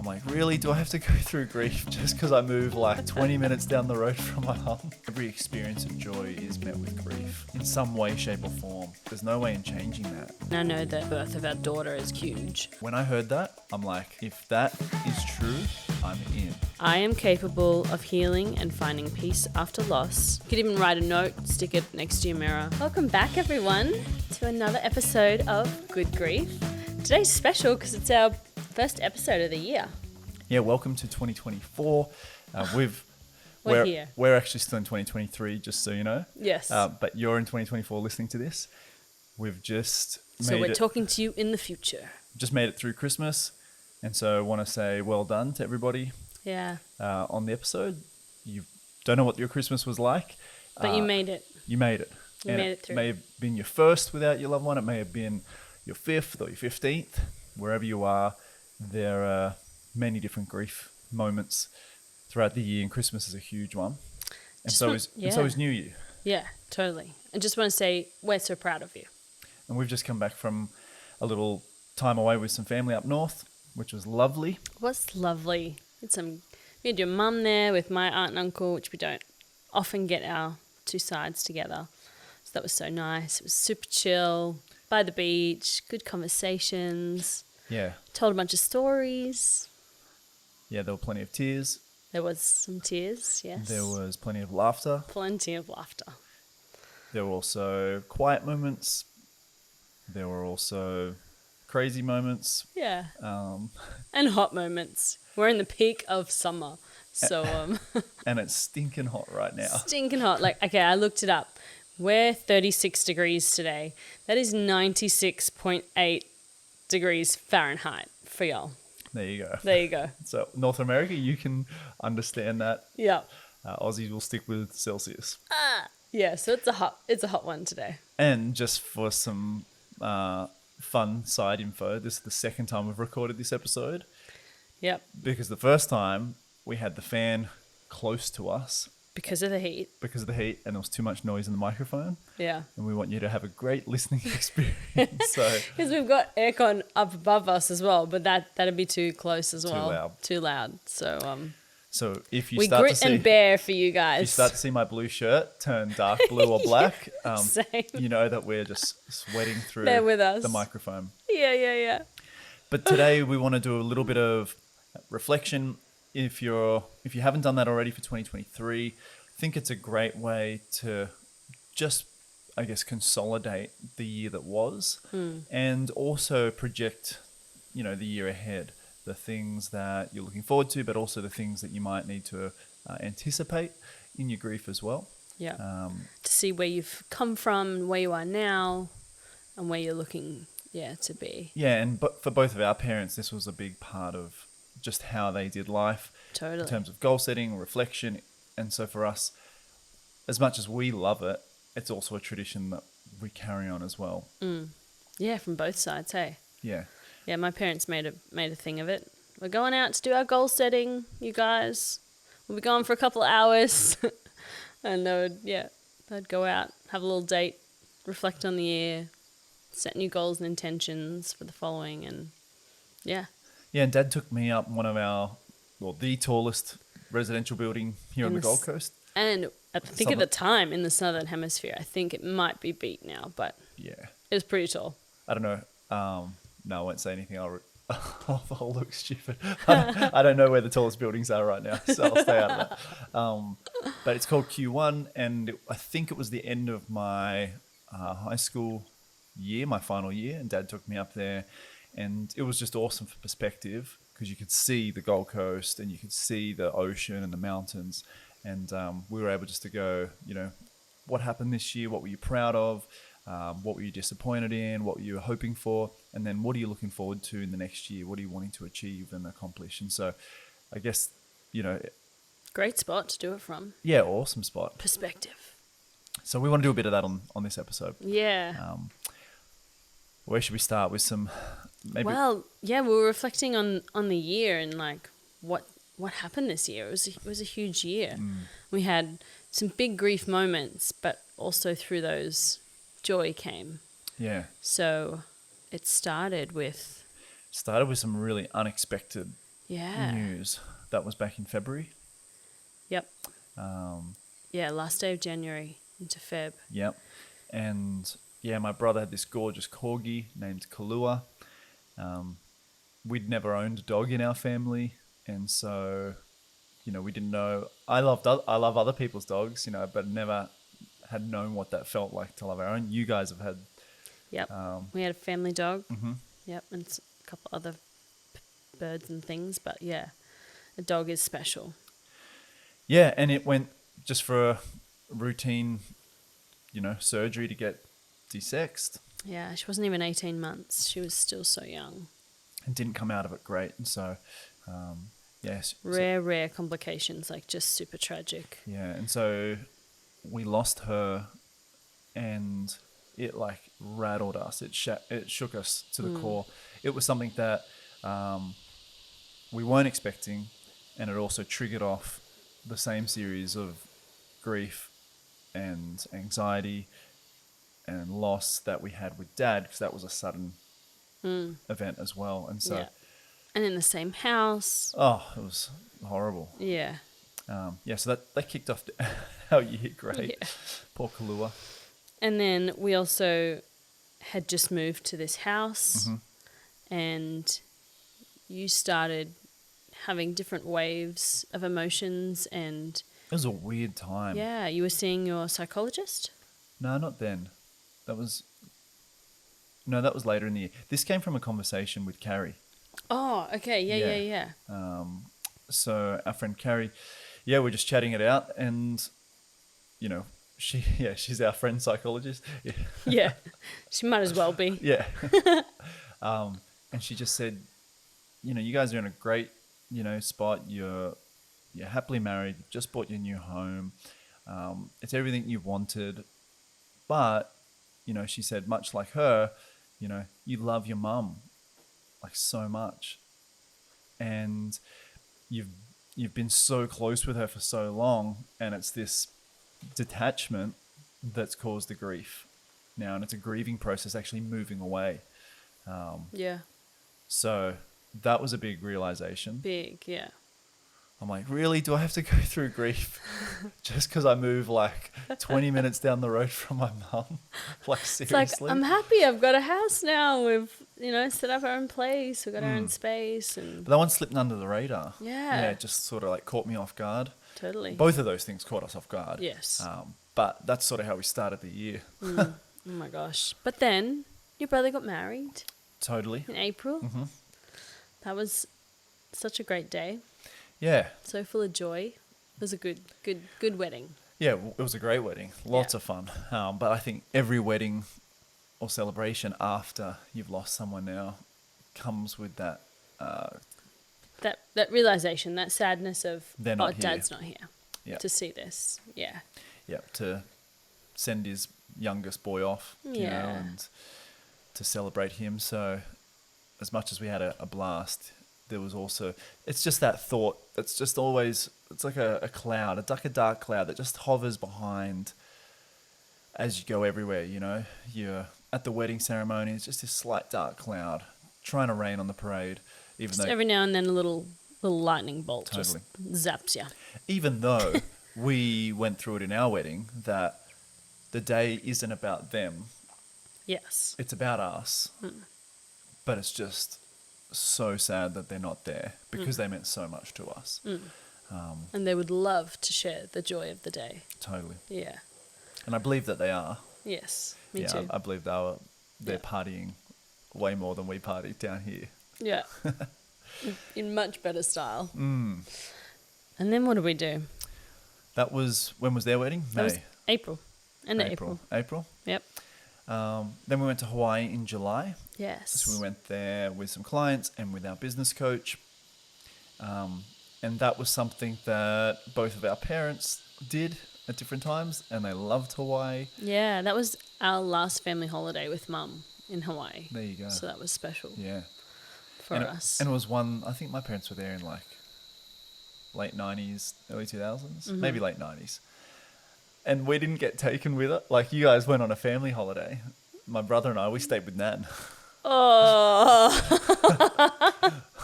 like, really? Do I have to go through grief just because I move like 20 minutes down the road from my home? Every experience of joy is met with grief in some way, shape or form. There's no way in changing that. I know the birth of our daughter is huge. When I heard that, I'm like, if that is true, I'm in. I am capable of healing and finding peace after loss. You could even write a note, stick it next to your mirror. Welcome back, everyone, to another episode of Good Grief. Today's special because it's our first episode of the year. Yeah, welcome to 2024. We're here. We're actually still in 2023, just so you know. Yes. But you're in 2024 listening to this. We've just So we're talking to you in the future. just made it through Christmas, and so I want to say well done to everybody Yeah. on the episode. You don't know what your Christmas was like. But you made it. You made it. You And made it through. May have been your first without your loved one. It may have been your 5th or your 15th. Wherever you are, there are many different grief moments throughout the year, and Christmas is a huge one. And so is New Year. Yeah, totally. I just want to say we're so proud of you. And we've just come back from a little time away with some family up north, which was lovely. It was lovely. We had your mum there with my aunt and uncle, which we don't often get our two sides together. So that was so nice. It was super chill, by the beach, good conversations, Yeah. told a bunch of stories. Yeah, there were plenty of tears. There was some tears, yes. There was plenty of laughter. Plenty of laughter. There were also quiet moments. There were also crazy moments. Yeah. Um, And hot moments. We're in the peak of summer. So and it's stinking hot right now. stinking hot. Like, okay, I looked it up. We're 36 degrees today. That is 96.8 degrees Fahrenheit for y'all. There you go. There you go. So North America, you can understand that. Yeah. Aussies will stick with Celsius. Yeah, so it's a hot one today. And just for some fun side info, this is the second time we've recorded this episode, Yep. because the first time we had the fan close to us Because of the heat. because of the heat and there was too much noise in the microphone, Yeah. and we want you to have a great listening experience. So Because we've got aircon up above us as well, but that'd be too close as well. loud. Too loud. So if you we start to grit see and bear for you if guys. you start to see my blue shirt turn dark blue or black, Same. you know that we're just sweating through Bear with us. the microphone. Yeah. But today we want to do a little bit of reflection. If you haven't done that already for 2023, I think it's a great way to just, I guess, consolidate the year that was, and also project, the year ahead, the things that you're looking forward to, but also the things that you might need to anticipate in your grief as well. Yeah. To see where you've come from, where you are now, and where you're looking, to be. Yeah, but for both of our parents, this was a big part of just how they did life. Totally. In terms of goal setting, reflection. And so for us, as much as we love it, it's also a tradition that we carry on as well. Yeah, from both sides, hey. Yeah. Yeah, my parents made a thing of it. We're going out to do our goal setting, you guys. We'll be gone for a couple of hours. And they'd go out, have a little date, reflect on the year, set new goals and intentions for the following, and yeah. Yeah, and Dad took me up one of the tallest residential building here on the Gold Coast. And I think at the time in the Southern Hemisphere, I think it might be beat now, but Yeah. it was pretty tall. I don't know. No, I won't say anything. I'll look stupid. I don't know where the tallest buildings are right now, so I'll stay out of that. But it's called Q1, and I think it was the end of my high school year, my final year, and Dad took me up there, and it was just awesome for perspective because you could see the Gold Coast and you could see the ocean and the mountains, and we were able just to go, what happened this year, what were you proud of, what were you disappointed in, what were you hoping for, and then what are you looking forward to in the next year, what are you wanting to achieve and accomplish. And so I guess, Great spot to do it from. yeah, awesome spot. Perspective. So we want to do a bit of that on this episode. Yeah. Where should we start with some maybe? Well, yeah, we were reflecting on the year and like what happened this year. It was a huge year. We had some big grief moments, but also through those joy came. Yeah. So it started with Started with some really unexpected Yeah. news. That was back in February. Yep. Um, Yeah, last day of January into Feb. Yep. And yeah, my brother had this gorgeous corgi named Kalua. We'd never owned a dog in our family, and so we didn't know. I love other people's dogs, but never had known what that felt like to love our own. You guys have had. Yep. We had a family dog. Yep, and a couple other birds and things, but yeah, a dog is special. Yeah, and it went just for a routine, surgery to get desexed. Yeah, she wasn't even 18 months. She was still so young. And didn't come out of it great. And so, yes. Rare complications, like just super tragic. Yeah, and so we lost her, and it like rattled us. It shook us to the core. It was something that we weren't expecting, and it also triggered off the same series of grief and anxiety and loss that we had with Dad, because that was a sudden event as well. And so, Yeah. And in the same house. oh, it was horrible. Yeah. So that kicked off our year great. Yeah. Poor Kalua. And then we also had just moved to this house, and you started having different waves of emotions, and It was a weird time. yeah, you were seeing your psychologist? No, not then. That was later in the year. This came from a conversation with Carrie. Oh, okay. Yeah. So our friend Carrie, we're just chatting it out, and she's our friend psychologist. Yeah. Yeah. She might as well be. Yeah. And she just said, you guys are in a great, spot. You're happily married. You've just bought your new home. It's everything you wanted. But, she said, much like her, you love your mum like so much. And you've been so close with her for so long, and it's this detachment that's caused the grief now, and it's a grieving process actually moving away. Yeah. So that was a big realization. Big, yeah. I'm like, really? Do I have to go through grief just because I move like 20 minutes down the road from my mum? Like, seriously? It's like, I'm happy I've got a house now. We've, set up our own place. We've got our own space. And But that one slipped under the radar. Yeah. Yeah, it just sort of like caught me off guard. Totally. Both of those things caught us off guard. Yes. But that's sort of how we started the year. Oh my gosh. But then your brother got married Totally. in April. That was such a great day. Yeah. So full of joy. It was a good wedding. Yeah, it was a great wedding. Lots of fun. But I think every wedding or celebration after you've lost someone now comes with that. That realization, that sadness of, They're not here. Dad's not here Yeah. to see this. Yeah. Yeah, to send his youngest boy off, Yeah. and to celebrate him. So as much as we had a blast, there was also, it's just that thought that's just always, it's like a cloud, it's like a dark cloud that just hovers behind as you go everywhere, You're at the wedding ceremony, it's just this slight dark cloud trying to rain on the parade, Just every now and then a little lightning bolt Totally. just zaps you. even though we went through it in our wedding, that the day isn't about them, Yes. it's about us. But it's just so sad that they're not there, because they meant so much to us. And they would love to share the joy of the day. Totally. Yeah. And I believe that they are. Yes. Me yeah, too. I believe they're Yeah. partying way more than we partied down here. Yeah. In much better style. And then what did we do? That was, when was their wedding? That was May. April. End of April. April. Yep. Then we went to Hawaii in July. Yes. So we went there with some clients and with our business coach. And that was something that both of our parents did at different times, and they loved Hawaii. Yeah, that was our last family holiday with Mum in Hawaii. There you go. So that was special Yeah. for and us. And it was one, I think my parents were there in like late 90s, early 2000s, maybe late 90s. And we didn't get taken with it. Like, you guys went on a family holiday. My brother and I, we stayed with Nan. Oh.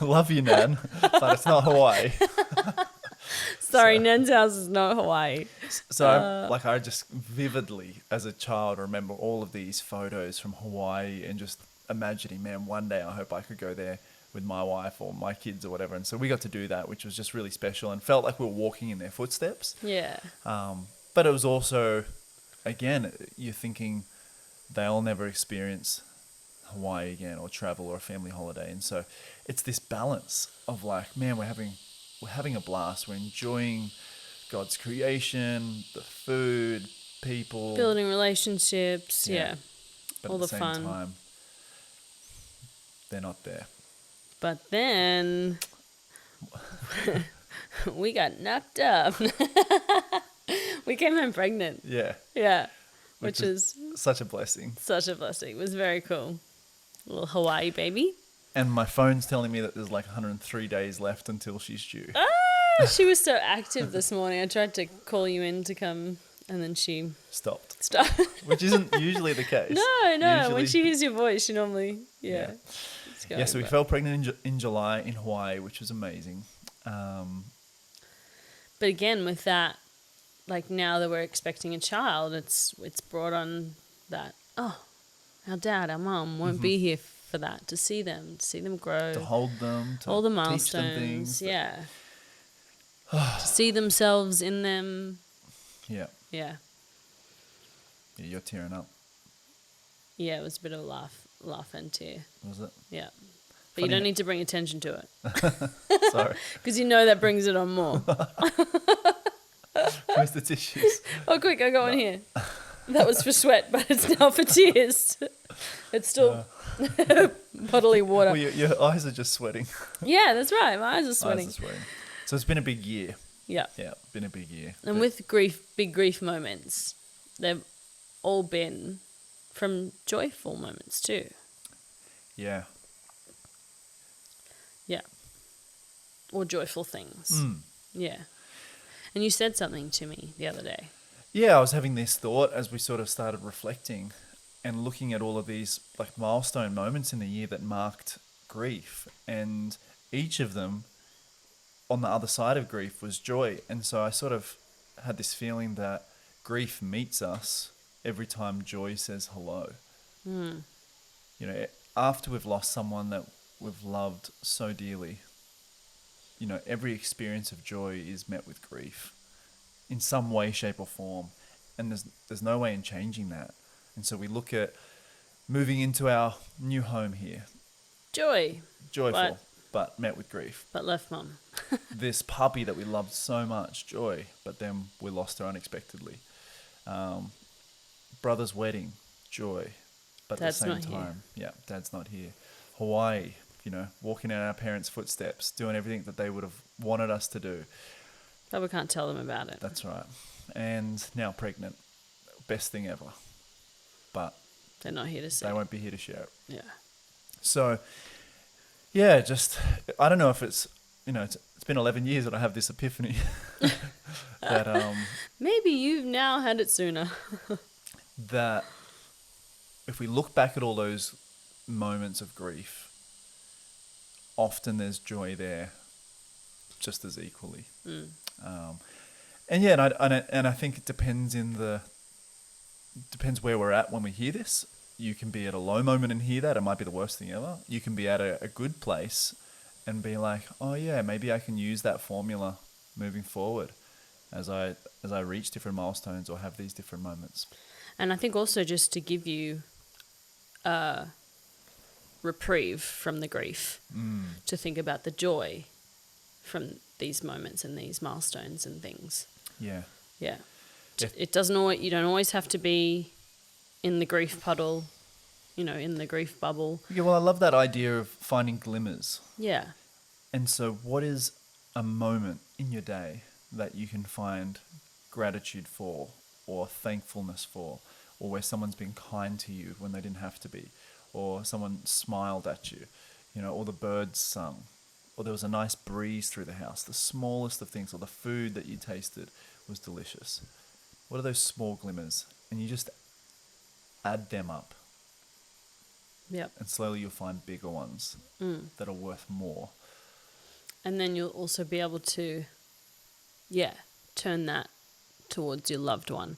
Love you, Nan, but it's not Hawaii. Sorry, Nan's house is not Hawaii. So I just vividly as a child remember all of these photos from Hawaii and just imagining, man, one day I hope I could go there with my wife or my kids or whatever. And so we got to do that, which was just really special and felt like we were walking in their footsteps. Yeah. But it was also, again, you're thinking they'll never experience Hawaii again or travel or a family holiday. And so it's this balance of like, man, we're having a blast. We're enjoying God's creation, the food, people, Building relationships. Yeah. but all at the the same fun. time, they're not there. But then we got knocked up. We came home pregnant. Yeah, Yeah. Which Which is such a blessing. such a blessing. It was very cool. Little Hawaii baby. And my phone's telling me that there's like 103 days left until she's due. She was so active this morning. I tried to call you in to come and then she Stopped, stopped. which isn't usually the case. No. When Usually- she hears your voice, she normally, Yeah. it's going, Yeah, so we but- fell pregnant in July in Hawaii, which was amazing. But again, with that, like now that we're expecting a child, it's brought on that, our dad, our mum won't be here for that, to see them grow. To hold them, to all the teach them milestones, things. yeah. To see themselves in them, Yeah. yeah. Yeah, you're tearing up, Yeah, it was a bit of a laugh and tear, was it? yeah. But you Funny don't how- need to bring attention to it, Sorry. because you know that brings it on more. Where's the tissues? Oh, quick, I got one here. That was for sweat, but it's now for tears. It's still bodily water. Well, your eyes are just sweating. Yeah, that's right. My eyes are Eyes sweating. are sweating. So it's been a big year. Yeah. Yeah, been a big year. And with big grief moments, they've all been from joyful moments too. Yeah. Yeah. Or joyful things. Mm. Yeah. And you said something to me the other day. Yeah, I was having this thought as we sort of started reflecting and looking at all of these like milestone moments in the year that marked grief, and each of them on the other side of grief was joy. And so I sort of had this feeling that grief meets us every time joy says hello. You know, after we've lost someone that we've loved so dearly, you know, every experience of joy is met with grief in some way, shape or form. And there's no way in changing that. And so we look at moving into our new home here, Joy, joyful, but met with grief. but left mum. This puppy that we loved so much, joy, but then we lost her unexpectedly. Brother's wedding, joy, but Dad's at the not same here. time, yeah, Dad's not here. Hawaii, you know, walking in our parents' footsteps, doing everything that they would have wanted us to do. But we can't tell them about it. That's right. And now pregnant, best thing ever. But They're not here to say. they won't be here to share it. Yeah. So, yeah, just, I don't know if it's, you know, it's been 11 years that I have this epiphany that, Maybe you've now had it sooner. that if we look back at all those moments of grief, often there's joy there just as equally. And yeah, and I think it depends depends where we're at when we hear this. You can be at a low moment and hear that. It might be the worst thing ever. You can be at a good place and be like, oh yeah, maybe I can use that formula moving forward as I reach different milestones or have these different moments. And I think also just to give you a reprieve from the grief, to think about the joy from these moments and these milestones and things. Yeah. Yeah. Yeah. It doesn't always, you don't always have to be in the grief puddle, you know, in the grief bubble. Yeah, well, I love that idea of finding glimmers. Yeah. And so what is a moment in your day that you can find gratitude for or thankfulness for, or where someone's been kind to you when they didn't have to be, or someone smiled at you, you know, or the birds sung, or there was a nice breeze through the house, the smallest of things, or the food that you tasted was delicious. What are those small glimmers? And you just add them up, Yep. and slowly you'll find bigger ones that are worth more. And then you'll also be able to, turn that towards your loved one.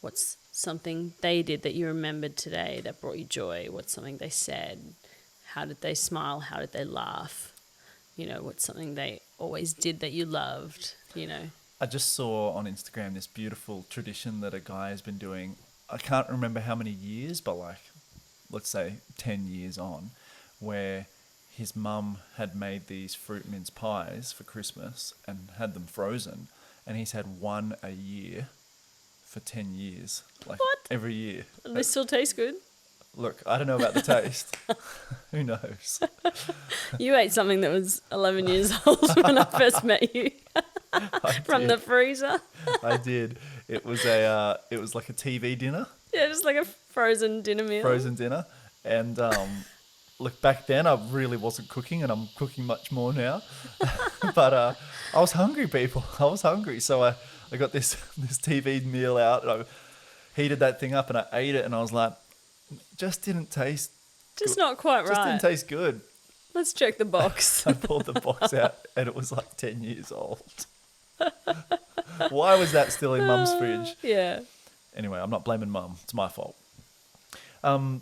What's something they did that you remembered today that brought you joy? What's something they said? How did they smile? How did they laugh? What's something they always did that you loved? I just saw on Instagram this beautiful tradition that a guy has been doing. I can't remember how many years, but like, let's say 10 years on, where his mum had made these fruit mince pies for Christmas and had them frozen, and he's had one a year for 10 years. Like What? every year. And they still taste good. Look, I don't know about the taste. Who knows? You ate something that was 11 years old when I first met you from the freezer. I did. It was like a TV dinner, Yeah, just like a frozen dinner meal. frozen dinner, and look, back then I really wasn't cooking, and I'm cooking much more now. But I was hungry, people. I was hungry, so I got this TV meal out, and I heated that thing up, and I ate it, and I was like, just didn't taste. Just good. not quite Just right. didn't taste good. Let's check the box. I pulled the box out, and it was like 10 years old. Why was that still in Mum's fridge? Yeah. Anyway, I'm not blaming Mum. It's my fault. So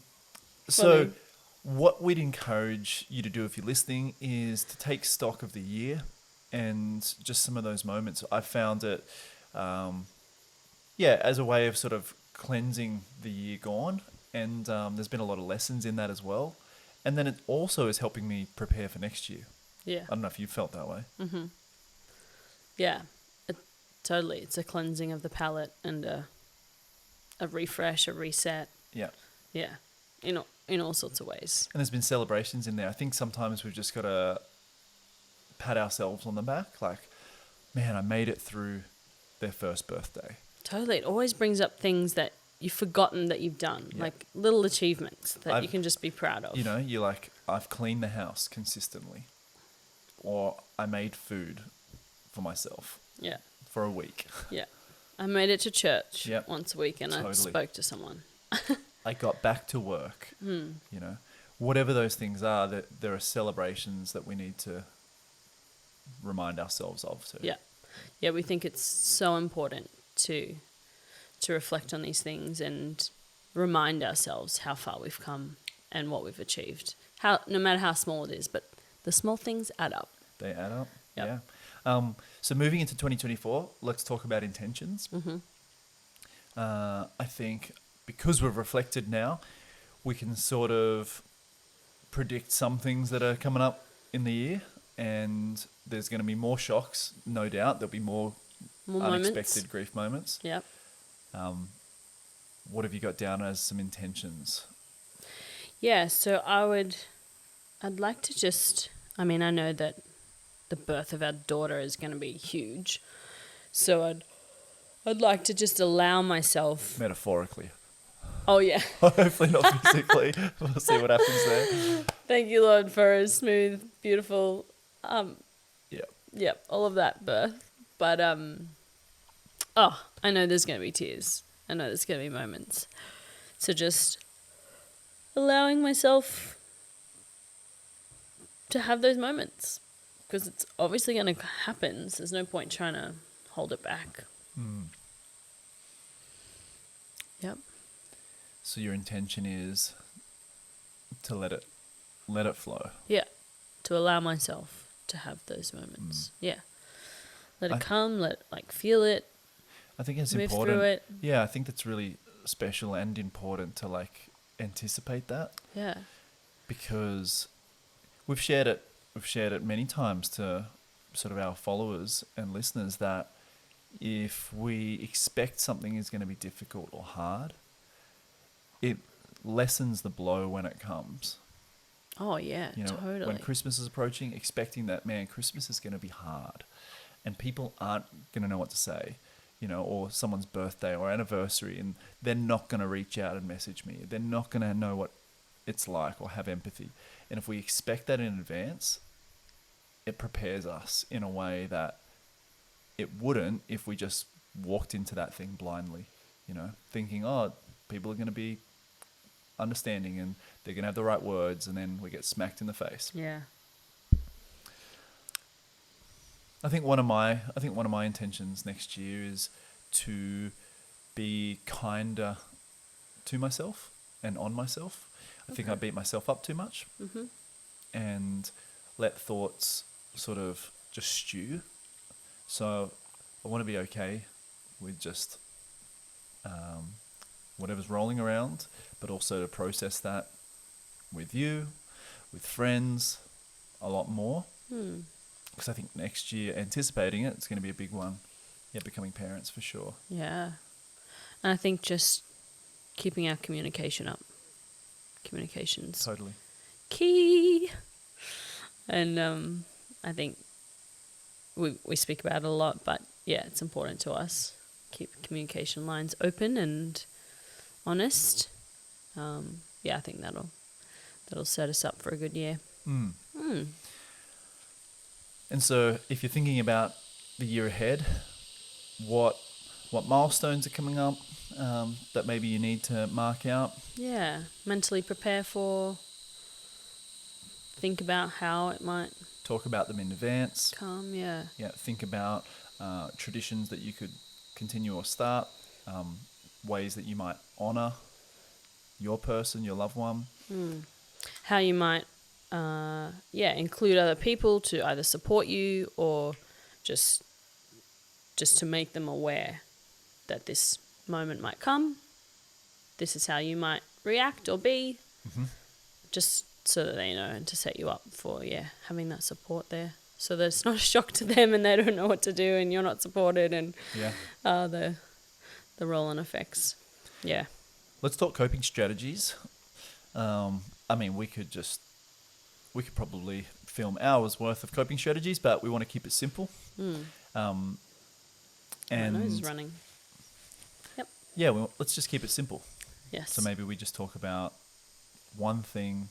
Funny. what we'd encourage you to do if you're listening is to take stock of the year and just some of those moments. I found it, as a way of sort of cleansing the year gone. And there's been a lot of lessons in that as well. And then it also is helping me prepare for next year. Yeah. I don't know if you felt that way. Yeah. Totally. It's a cleansing of the palate and a refresh, a reset. Yeah. Yeah. In all sorts of ways. And there's been celebrations in there. I think sometimes we've just got to pat ourselves on the back. Like, man, I made it through their first birthday. Totally. It always brings up things that you've forgotten that you've done, Yeah. like little achievements that I've- you can just be proud of. You're like, I've cleaned the house consistently. Or I made food for myself Yeah. for a week. Yeah. I made it to church Yep. once a week and I Totally. spoke to someone. I got back to work. Whatever those things are, that there are celebrations that we need to remind ourselves of too. Yeah. Yeah, we think it's so important to reflect on these things and remind ourselves how far we've come and what we've achieved. No matter how small it is, but the small things add up. They add up. Yep. Yeah. So moving into 2024, let's talk about intentions. I think because we've reflected now, we can sort of predict some things that are coming up in the year, and there's going to be more shocks, no doubt. There'll be more unexpected Moments. grief moments. Yep. What have you got down as some intentions? Yeah, so I'd like to just, I know that the birth of our daughter is going to be huge. So I'd like to just allow myself. Metaphorically. Oh, yeah. Hopefully not physically. We'll see what happens there. Thank you, Lord, for a smooth, beautiful, Yeah. all of that birth. But, I know there's going to be tears. I know there's going to be moments. So just allowing myself to have those moments. Because it's obviously going to happen. So there's no point trying to hold it back. Yep. So your intention is to let it flow. Yeah. To allow myself to have those moments. Yeah. Let it come, feel it, I think it's move important. through it. Yeah, I think that's really special and important to anticipate that, Yeah. because we've shared it many times to sort of our followers and listeners that if we expect something is going to be difficult or hard, it lessens the blow when it comes. Oh, yeah, totally. When Christmas is approaching, expecting that, man, Christmas is going to be hard and people aren't going to know what to say, or someone's birthday or anniversary, and they're not going to reach out and message me. They're not going to know what it's like or have empathy. And if we expect that in advance, it prepares us in a way that it wouldn't if we just walked into that thing blindly, thinking, oh, people are going to be understanding and they're going to have the right words, and then we get smacked in the face. Yeah. I think one of my intentions next year is to be kinder to myself and on myself. I think I beat myself up too much and let thoughts sort of just stew. So I want to be okay with just whatever's rolling around, but also to process that with you, with friends, a lot more. Because I think next year, anticipating it, it's going to be a big one. Yeah, becoming parents for sure. Yeah. And I think just keeping our communication up. Communication's Totally. key. And I think we speak about it a lot, but yeah, it's important to us. Keep communication lines open and honest. Yeah, I think that'll set us up for a good year. And so, if you're thinking about the year ahead, what milestones are coming up that maybe you need to mark out? Yeah, mentally prepare for. Think about how it might Talk about them in advance. come. Yeah. Yeah, think about traditions that you could continue or start, ways that you might honour your person, your loved one. How you might, include other people to either support you or just to make them aware that this moment might come. This is how you might react or be, just so that they know, and to set you up for having that support there, so that it's not a shock to them and they don't know what to do and you're not supported, and the roll-on effects. Yeah. Let's talk coping strategies. I mean, we could probably film hours worth of coping strategies, but we want to keep it simple. My nose is running. Yep. Yeah, well, let's just keep it simple. Yes. So maybe we just talk about one thing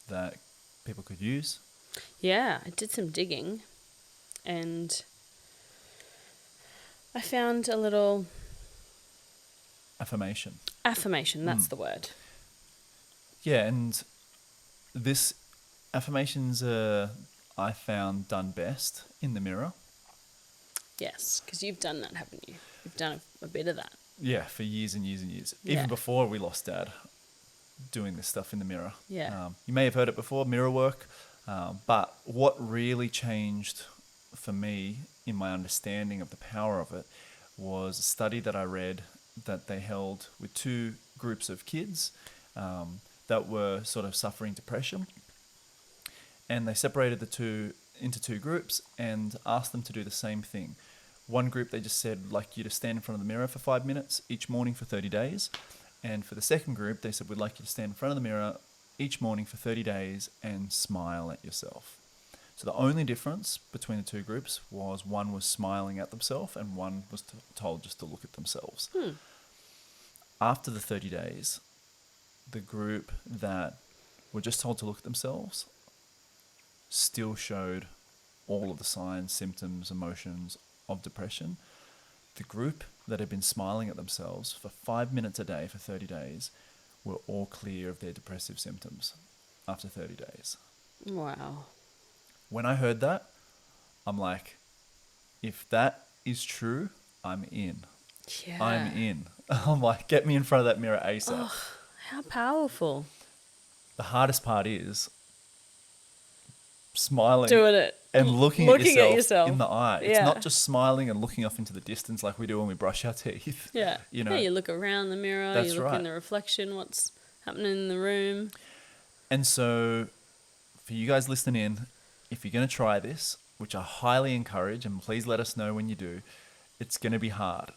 that people could use. Yeah, I did some digging and I found a little Affirmation. That's the word. Yeah, and this affirmations are, I found, done best in the mirror. Yes, because you've done that, haven't you? You've done a bit of that. Yeah, for years and years and years. Yeah. Even before we lost Dad, doing this stuff in the mirror. Yeah. You may have heard it before, mirror work. But what really changed for me in my understanding of the power of it was a study that I read that they held with two groups of kids that were sort of suffering depression. And they separated the two into two groups and asked them to do the same thing. One group, they just said, like you to stand in front of the mirror for 5 minutes each morning for 30 days. And for the second group, they said, we'd like you to stand in front of the mirror each morning for 30 days and smile at yourself. So the only difference between the two groups was one was smiling at themselves and one was told just to look at themselves. After the 30 days, the group that were just told to look at themselves still showed all of the signs, symptoms, emotions of depression. The group that had been smiling at themselves for 5 minutes a day for 30 days were all clear of their depressive symptoms after 30 days. Wow. When I heard that, I'm like, if that is true, I'm in. Yeah. I'm in. I'm like, get me in front of that mirror ASAP. Oh, how powerful. The hardest part is smiling Doing it. and looking at yourself in the eye. It's Yeah. not just smiling and looking off into the distance like we do when we brush our teeth. Yeah. You know. Yeah, you look around the mirror, That's you look right. in the reflection, what's happening in the room. And so, for you guys listening in, if you're going to try this, which I highly encourage, and please let us know when you do, it's going to be hard.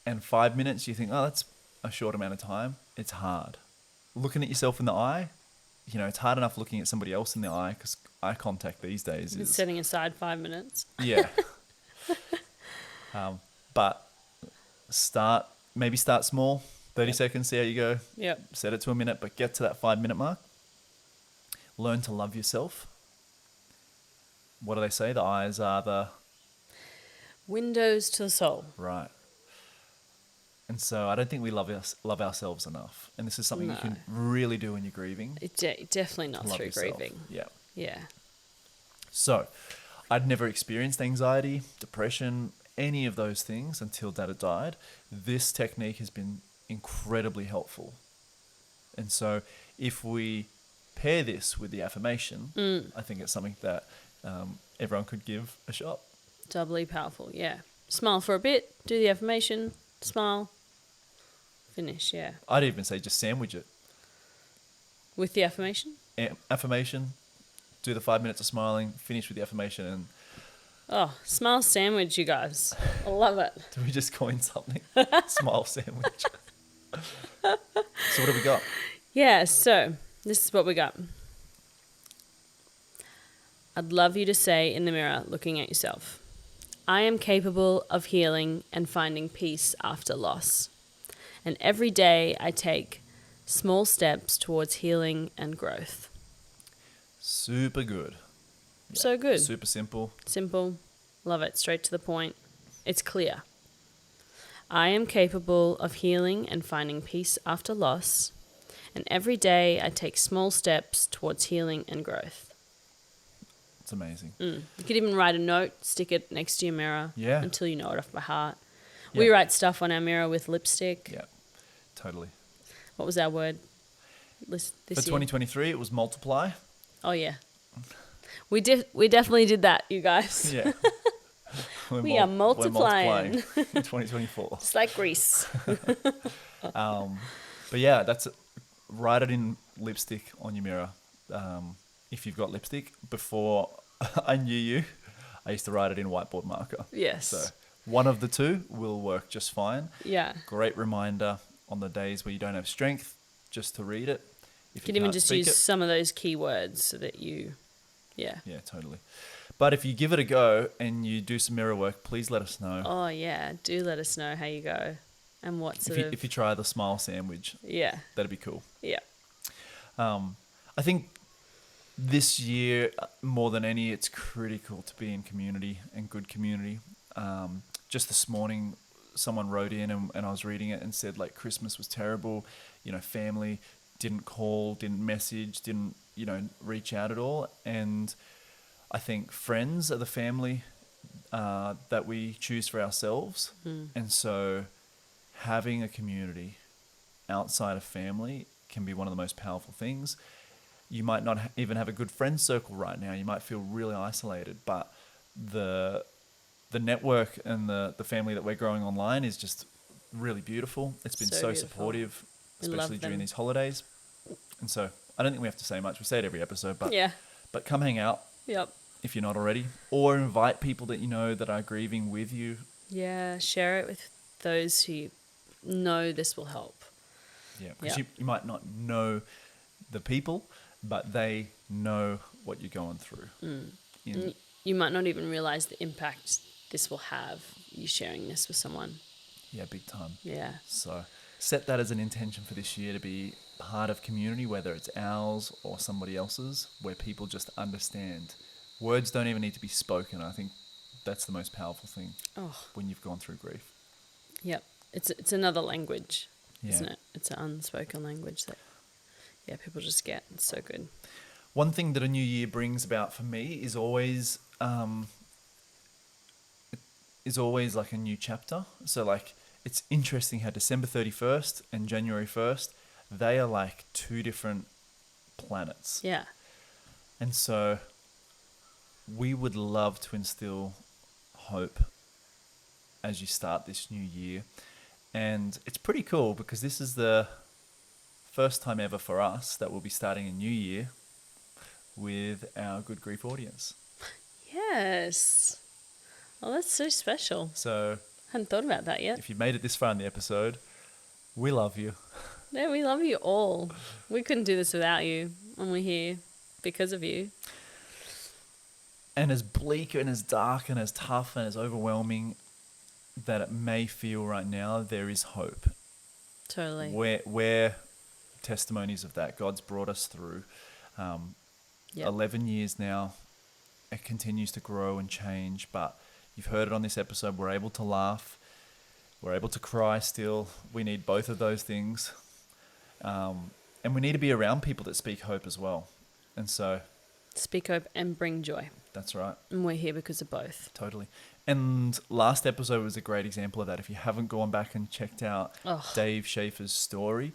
And 5 minutes, you think, oh, that's a short amount of time. It's hard. Looking at yourself in the eye, it's hard enough looking at somebody else in the eye because eye contact these days is... Setting aside 5 minutes. Yeah. But maybe start small, 30 seconds, see how you go. Yep. Set it to a minute, but get to that 5 minute mark. Learn to love yourself. What do they say? The eyes are the... Windows to the soul. Right. And so I don't think we love ourselves enough. And this is something you can really do when you're grieving. Definitely not Love through yourself. grieving. Yeah. Yeah. So I'd never experienced anxiety, depression, any of those things until Dad had died. This technique has been incredibly helpful. And so if we pair this with the affirmation, I think it's something that everyone could give a shot. Doubly powerful, yeah. Smile for a bit, do the affirmation, smile, finish, yeah. I'd even say just sandwich it. With the affirmation? Affirmation, do the 5 minutes of smiling, finish with the affirmation, and Oh, smile sandwich, you guys. I love it. do we just coin something? Smile sandwich. So what have we got? Yeah, so this is what we got. I'd love you to say in the mirror, looking at yourself, I am capable of healing and finding peace after loss. And every day I take small steps towards healing and growth. Super good. So good. Super simple. Simple. Love it. Straight to the point. It's clear. I am capable of healing and finding peace after loss. And every day I take small steps towards healing and growth. It's amazing. You could even write a note, stick it next to your mirror Yeah. until you know it off by heart. Yeah. We write stuff on our mirror with lipstick. Yeah, totally. What was our word this For year? 2023, it was multiply. Oh, yeah. We definitely did that, you guys. Yeah. We are multiplying. in 2024. It's like Greece. But yeah, write it in lipstick on your mirror. If you've got lipstick. Before I knew you, I used to write it in whiteboard marker. Yes. So one of the two will work just fine. Yeah. Great reminder on the days where you don't have strength just to read it. If You can you even can't just speak use it. some of those keywords so that you, yeah. Yeah, totally. But if you give it a go and you do some mirror work, please let us know. Oh, yeah. Do let us know how you go and what sort of... If you try the smile sandwich, Yeah. that'd be cool. Yeah. I think this year, more than any, it's critical to be in community and good community. Just this morning, someone wrote in and I was reading it and said, like, Christmas was terrible. You know, family didn't call, didn't message, didn't, reach out at all. And I think friends are the family that we choose for ourselves. And so having a community outside of family can be one of the most powerful things. You might not even have a good friend circle right now. You might feel really isolated, but the network and the family that we're growing online is just really beautiful. It's been So so beautiful. supportive, We love especially during them. these holidays. And so I don't think we have to say much. We say it every episode, but Yeah. but come hang out Yep. if you're not already, or invite people that you know that are grieving with you. Yeah. Share it with those who know this will help. Yeah, because Yeah. you might not know the people, but they know what you're going through. You might not even realize the impact this will have, you sharing this with someone. Yeah, big time. Yeah. So set that as an intention for this year to be part of community, whether it's ours or somebody else's, where people just understand. Words don't even need to be spoken. I think that's the most powerful thing Oh, when you've gone through grief. yep. It's another language, Yeah. isn't it? It's an unspoken language that, yeah, people just get. It's so good. One thing that a new year brings about for me is always like a new chapter. So like it's interesting how December 31st and January 1st, they are like two different planets. Yeah. And so we would love to instill hope as you start this new year. And it's pretty cool because this is the first time ever for us that we'll be starting a new year with our Good Grief audience. Yes. Oh, that's so special. So Hadn't thought about that yet. if you've made it this far in the episode, we love you. No, we love you all. We couldn't do this without you, and we're here because of you. And as bleak and as dark and as tough and as overwhelming that it may feel right now, there is hope. Totally. We're testimonies of that. God's brought us through Yep. 11 years now. It continues to grow and change, but you've heard it on this episode. We're able to laugh. We're able to cry still. We need both of those things. And we need to be around people that speak hope as well. And so Speak hope and bring joy. That's right. And we're here because of both. Totally. And last episode was a great example of that. If you haven't gone back and checked out Dave Schaefer's story,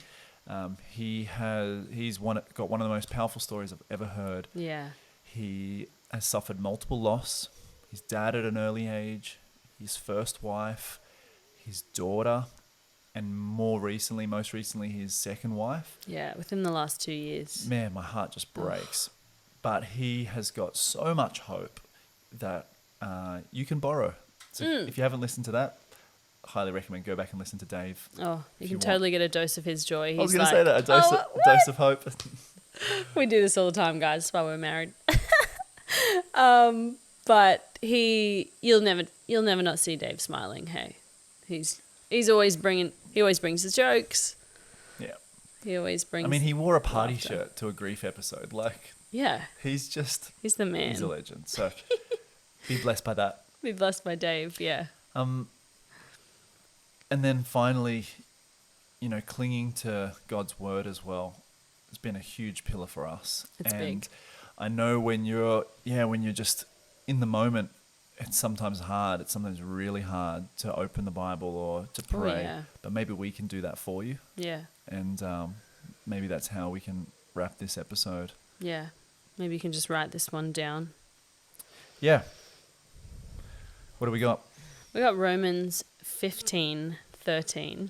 he's got one of the most powerful stories I've ever heard. Yeah. He has suffered multiple loss. His dad at an early age, his first wife, his daughter, and most recently, his second wife. Yeah, within the last 2 years. Man, my heart just breaks. But he has got so much hope that you can borrow. So if you haven't listened to that, I highly recommend go back and listen to Dave. Oh, you can you totally get a dose of his joy. I was He's going to like, say that, a dose of hope. we do this all the time, guys. That's why we're married. But you'll never not see Dave smiling. Hey, he always brings his jokes. Yeah. He always brings. I mean, he wore a party laughter. shirt to a grief episode. Like, Yeah, he's the man. He's a legend. So be blessed by that. Be blessed by Dave. Yeah. And then finally, clinging to God's word as well has been a huge pillar for us. It's and big. I know when you're just in the moment, it's sometimes hard. It's sometimes really hard to open the Bible or to pray. yeah. But maybe we can do that for you. Yeah. And maybe that's how we can wrap this episode. Yeah. Maybe you can just write this one down. Yeah. What do we got? We got Romans 15:13.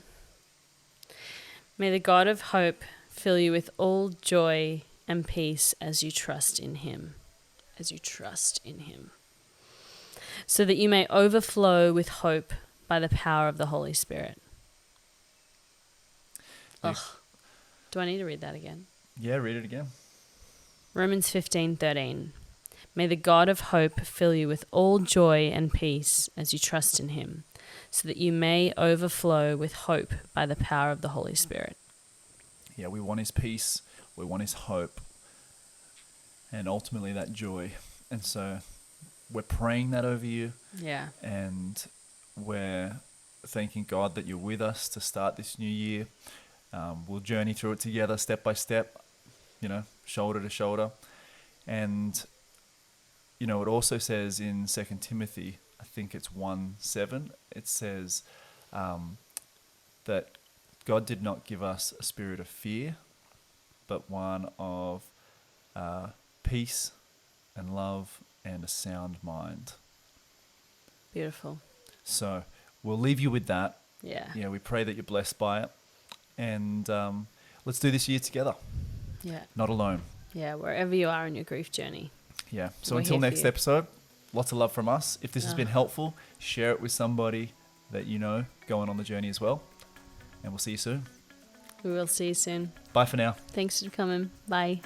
May the God of hope fill you with all joy and peace as you trust in him. So that you may overflow with hope by the power of the Holy Spirit. Ugh. Do I need to read that again? Yeah, read it again. Romans 15:13. May the God of hope fill you with all joy and peace as you trust in him, so that you may overflow with hope by the power of the Holy Spirit. Yeah, we want his peace, we want his hope, and ultimately that joy. And so we're praying that over you, Yeah. and we're thanking God that you're with us to start this new year. We'll journey through it together, step by step, shoulder to shoulder. And it also says in 2 Timothy, I think it's 1:7, it says that God did not give us a spirit of fear, but one of peace and love and a sound mind. Beautiful. So we'll leave you with that. Yeah. Yeah, we pray that you're blessed by it. And let's do this year together, Yeah. not alone. Yeah, wherever you are in your grief journey. Yeah. So We're until here for next you. episode, lots of love from us. If this has been helpful, share it with somebody that you know going on the journey as well. And we'll see you soon. We will see you soon. Bye for now. Thanks for coming. Bye.